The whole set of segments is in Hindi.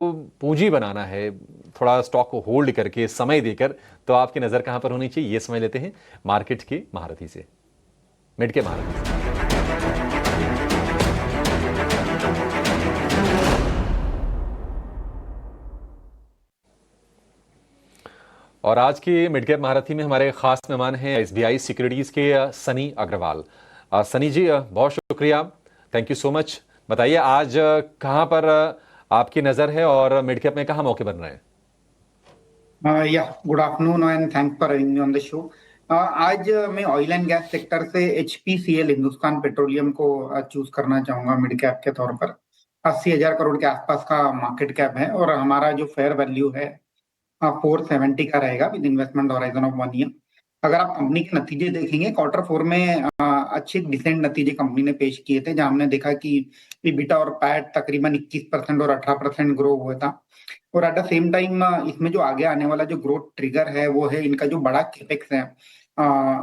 पूंजी बनाना है, थोड़ा स्टॉक को होल्ड करके समय देकर, तो आपकी नज़र कहाँ पर होनी चाहिए, ये समझ लेते हैं मार्केट के महारथी से, मिड के महारथी से। और आज की मिड कैप महारथी में हमारे खास मेहमान हैं एसबीआई सिक्योरिटीज़ के सनी अग्रवाल। सनी जी, बहुत शुक्रिया, थैंक यू सो मच। बताइए आज कहाँ पर आपकी नज़र है और मिड कैप में कहाँ मौके बन रहे हैं? Good afternoon and thanks for having me on the show. आज मैं ऑयल एंड गैस सेक्टर से एचपीसीएल हिंदुस्तान पेट्रोलियम को चूज करना चाहूंगा मिड कैप के तौर पर। 80,000 करोड़ के आसपास का मार्केट कैप है और हमारा जो फेयर वैल्यू है 470 का रहेगा with investment horizon of 1 year. अगर आप कंपनी के नतीजे देखेंगे क्वार्टर फोर में अच्छे डिसेंट नतीजे कंपनी ने पेश किए थे, जहां हमने देखा कि EBITDA और पैट तकरीबन 21% और 18% ग्रो हुआ था। और एट द सेम टाइम इसमें जो आगे आने वाला जो ग्रोथ ट्रिगर है वो है इनका जो बड़ा केपेक्स है,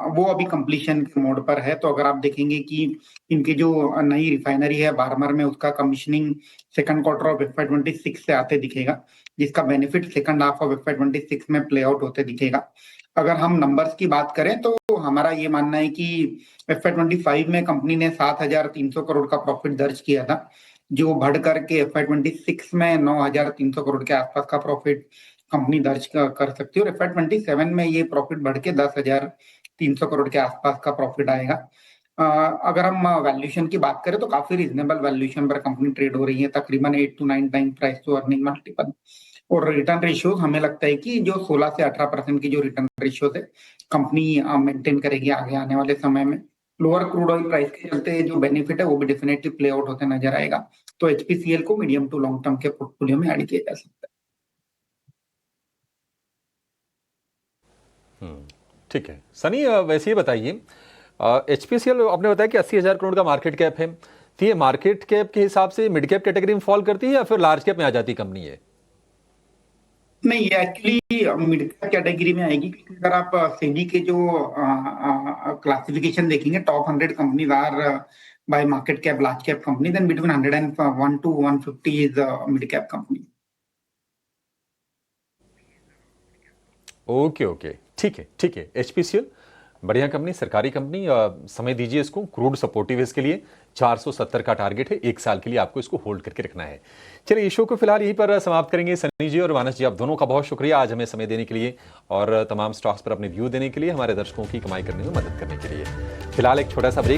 वो अभी कंप्लीशन के मोड पर है। तो अगर आप देखेंगे कि इनकी जो नई रिफाइनरी है बार्मर में, उसका commissioning second quarter of FY26 से आते दिखेगा, जिसका benefit second half of FY26 में प्ले आउट होते दिखेगा। अगर हम नंबर्स की बात करें तो हमारा ये मानना है कि FY25 में कंपनी ने 7,300 करोड़ का प्रॉफिट दर्ज किया था, जो बढ़ करके FY26 में 9,300 करोड़ के आसपास का प्रॉफिट कंपनी दर्ज कर सकती है। और FY27 में ये प्रॉफिट बढ़ के 10,300 करोड़ के आसपास का प्रॉफिट आएगा। अगर हम वैल्यूएशन की बात करें तो काफी रीजनेबल वैल्यूएशन पर कंपनी ट्रेड हो रही है, तकरीबन 8 to 9 time price to earning multiple. और रिटर्न रेशियो हमें लगता है कि जो 16 से 18% की जो रिटर्न रेशियो है कंपनी मेंटेन करेगी आगे आने वाले समय में। लोअर क्रूड ऑयल प्राइस के चलते जो बेनिफिट है वो भी डेफिनेटली प्ले आउट होते नजर आएगा। तो एचपीसीएल को मीडियम टू लॉन्ग टर्म के पोर्टफोलियो में ऐड किया जा सकता है। ठीक है सनी, वैसे ही बताइए, एचपीसीएल आपने बताया कि 80,000 करोड़ का मार्केट कैप है, तो ये मार्केट कैप के हिसाब से मिड कैप कैटेगरी में फॉल करती है या फिर लार्ज कैप में आ जाती कंपनी है? नहीं, ये एक्चुअली मिड कैप कैटेगरी में आएगी, क्योंकि अगर आप सेबी के जो क्लासिफिकेशन देखेंगे, top 100 companies are by market cap large cap company, then between 101 to 150 is mid cap company. Okay okay, ठीक है। एचपीसीएल बढ़िया कंपनी, सरकारी कंपनी, समय दीजिए इसको, क्रूड सपोर्टिव है इसके लिए, 470 का टारगेट है, 1 साल के लिए आपको इसको होल्ड करके रखना है। चलिए इस शो को फिलहाल यहीं पर समाप्त करेंगे। सनी जी और मानस जी, आप दोनों का बहुत शुक्रिया आज हमें समय देने के लिए और तमाम स्टॉक्स पर अपने व्यू देने के लिए, हमारे दर्शकों की कमाई करने में मदद करने के लिए। फिलहाल एक छोटा सा ब्रेक।